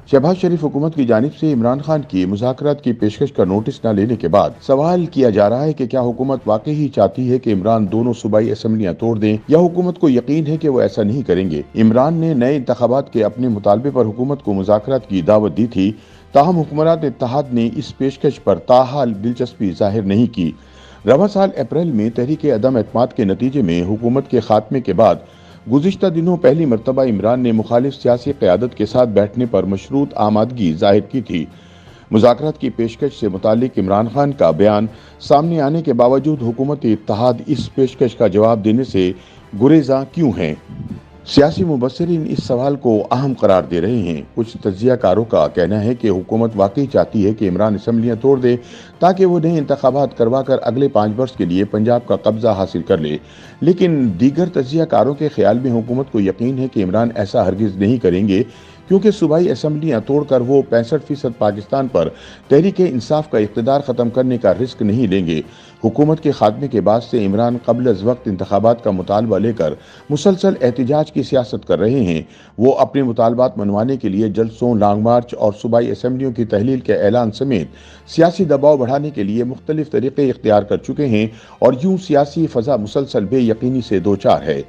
शहबाज शरीफ हुकूमत की जानिब से इमरान खान की मुज़ाकरात की पेशकश का नोटिस न लेने के बाद सवाल किया जा रहा है कि क्या हुकूमत वाकई ही चाहती है कि इमरान दोनों सूबाई असम्बलियां तोड़ दें, या हुकूमत को यकीन है कि वो ऐसा नहीं करेंगे। इमरान ने नए इंतखाबात के अपने मुतालबे पर हुकूमत को मुज़ाकरात की दावत दी थी, ताहम हुक्मरान इत्तेहाद ने इस पेशकश पर ताहाल दिलचस्पी जाहिर नहीं की। रवां साल अप्रैल में तहरीक अदम एतमाद के नतीजे में हुकूमत के खात्मे के बाद गुज़िश्ता दिनों पहली मरतबा इमरान ने मुखालिफ सियासी क़यादत के साथ बैठने पर मशरूत आमादगी जाहिर की थी। मुज़ाकरात की पेशकश से मुतालिक इमरान खान का बयान सामने आने के बावजूद हुकूमत इत्तेहाद इस पेशकश का जवाब देने से गुरेज़ा क्यों है? सियासी मुबस्सिरीन इस सवाल को अहम करार दे रहे हैं। कुछ तज्ज़ियाकारों का कहना है कि हुकूमत वाकई चाहती है कि इमरान असम्बलियां तोड़ दे ताकि वो नए इंतखाबात करवा कर अगले 5 वर्ष के लिए पंजाब का कब्जा हासिल कर ले, लेकिन दीगर तज्ज़ियाकारों के ख्याल में हुकूमत को यकीन है कि इमरान ऐसा हरगिज़ नहीं करेंगे, क्योंकि सूबाई असम्बलियां तोड़कर वो 65% पाकिस्तान पर तहरीक इंसाफ का इक़्तिदार ख़त्म करने का रिस्क नहीं लेंगे। हुकूमत के खात्मे के बाद से इमरान क़ब्ल अज़ वक्त इंतखाबात का मुतालबा लेकर मुसलसल एहतिजाज की सियासत कर रहे हैं। वो अपने मुतालबात मनवाने के लिए जलसों, लॉन्ग मार्च और सूबाई असम्बलियों की तहलील के ऐलान समेत सियासी दबाव बढ़ाने के लिए मुख्तलिफ तरीक़े इख्तियार कर चुके हैं, और यूँ सियासी फ़ज़ा मुसलसल बेयकीनी से दो चार है।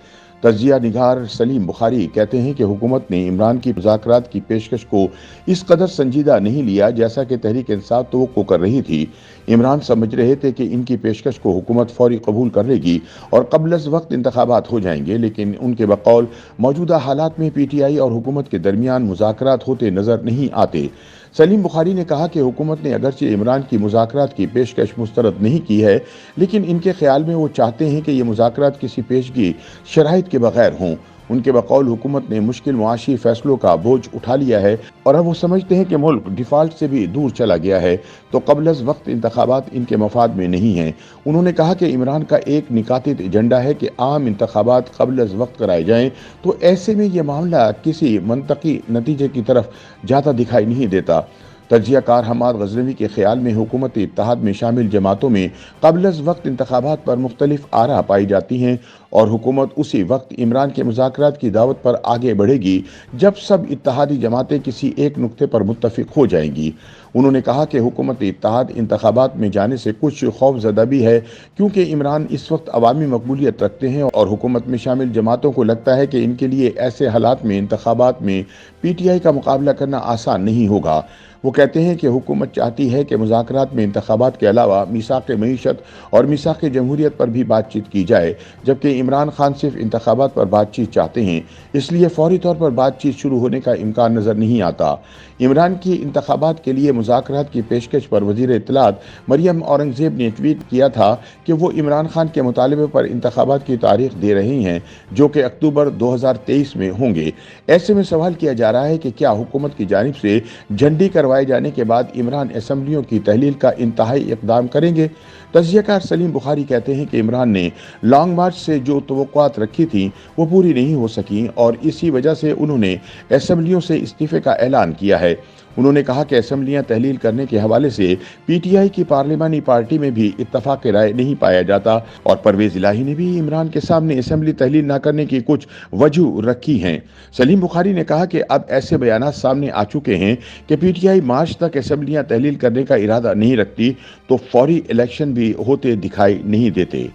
तज्जिया निगार सलीम बुखारी कहते हैं कि हुकूमत ने इमरान की मुज़ाकरात की पेशकश को इस कदर संजीदा नहीं लिया जैसा कि तहरीक इंसाफ तवक्को कर रही थी। इमरान समझ रहे थे कि इनकी पेशकश को हुकूमत फौरी कबूल कर लेगी और क़ब्ल अज़ वक्त इंतखाबात हो जाएंगे, लेकिन उनके बकौल मौजूदा हालात में PTI और हुकूमत के दरमियान मुज़ाकरात होते नजर नहीं आते। सलीम बुखारी ने कहा कि हुकूमत ने अगरचे इमरान की मुज़ाकरात की पेशकश मुस्तरद नहीं की है, लेकिन इनके ख्याल में वो चाहते हैं कि ये मुज़ाकरात किसी पेशगी शराइत के बगैर हों। उनके बकौल हुकूमत ने मुश्किल मुआशी फैसलों का बोझ उठा लिया है और अब वो समझते हैं कि मुल्क डिफ़ाल्ट से भी दूर चला गया है, तो क़ब्ल अज़ वक्त इंतखाबात इनके मफाद में नहीं हैं। उन्होंने कहा कि इमरान का एक निकातित एजेंडा है कि आम इंतखाबात क़ब्ल अज़ वक्त कराए जाएँ, तो ऐसे में ये मामला किसी मंतकी नतीजे की तरफ जाता दिखाई नहीं देता। तज्जियाकार हमाद गज़नवी के ख्याल में हुकूमत इत्तेहाद में शामिल जमातों में क़ब्ल अज़ वक्त इंतखाबात पर मुख्तलिफ आरा पाई जाती हैं, और हुकूमत उसी वक्त इमरान के मुज़ाकरात की दावत पर आगे बढ़ेगी जब सब इत्तेहादी जमातें किसी एक नुक्ते पर मुत्तफ़िक हो जाएंगी। उन्होंने कहा कि हुकूमत इत्तेहाद इंतखाबात में जाने से कुछ खौफज़दा भी है, क्योंकि इमरान इस वक्त अवामी मकबूलियत रखते हैं और हुकूमत में शामिल जमातों को लगता है कि इनके लिए ऐसे हालात में इंतखाबात में PTI का मुकाबला करना आसान नहीं होगा। वो कहते हैं कि हुकूमत चाहती है कि मुज़ाकरात में इंतखाबात के अलावा मीसाक़ मईशत और मीसाक़ जमहूरियत पर भी बातचीत की जाए, जबकि इमरान खान सिर्फ इंतखाबात पर बातचीत चाहते हैं, इसलिए फौरी तौर पर बातचीत शुरू होने का इम्कान नज़र नहीं आता। इमरान की इंतखाबात के लिए मुज़ाकरात की पेशकश पर वज़ीर इत्तलात मरियम औरंगज़ेब ने ट्वीट किया था कि वो इमरान खान के मुतालबे पर इंतखाबात की तारीख दे रही हैं, जो कि अक्टूबर 2023 में होंगे। ऐसे में सवाल किया जा रहा है कि क्या हुकूमत की जानिब से झंडी करवाए जाने के बाद इमरान असम्बलियों की तहलील का इंतहाई इक़दाम करेंगे? तज्ज़ियाकार सलीम बुखारी कहते हैं कि इमरान ने लॉन्ग मार्च से जो तवक्कुआत रखी थी वो पूरी नहीं हो सकी, और इसी वजह से उन्होंने असम्बलियों से इस्तीफ़े का ऐलान किया है। उन्होंने कहा कि असम्बलियां तहलील करने के हवाले से PTI की पार्लिमानी पार्टी में भी इत्तफाक राय नहीं पाया जाता, और परवेज़ इलाही ने भी इमरान के सामने असम्बली तहलील न करने की कुछ वजह रखी हैं। सलीम बुखारी ने कहा कि अब ऐसे बयानात सामने आ चुके हैं कि PTI मार्च तक असम्बलियां तहलील करने का इरादा नहीं रखती, तो फौरी इलेक्शन भी होते दिखाई नहीं देते।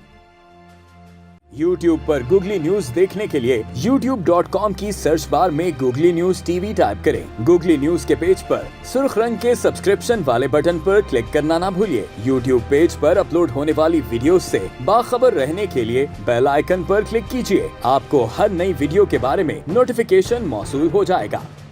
YouTube पर गूगली न्यूज देखने के लिए youtube.com की सर्च बार में गूगली न्यूज TV टाइप करें। गूगली न्यूज के पेज पर सुर्ख रंग के सब्सक्रिप्शन वाले बटन पर क्लिक करना ना भूलिए। YouTube पेज पर अपलोड होने वाली वीडियोस से बाखबर रहने के लिए बेल आइकन पर क्लिक कीजिए। आपको हर नई वीडियो के बारे में नोटिफिकेशन मौसूल हो जाएगा।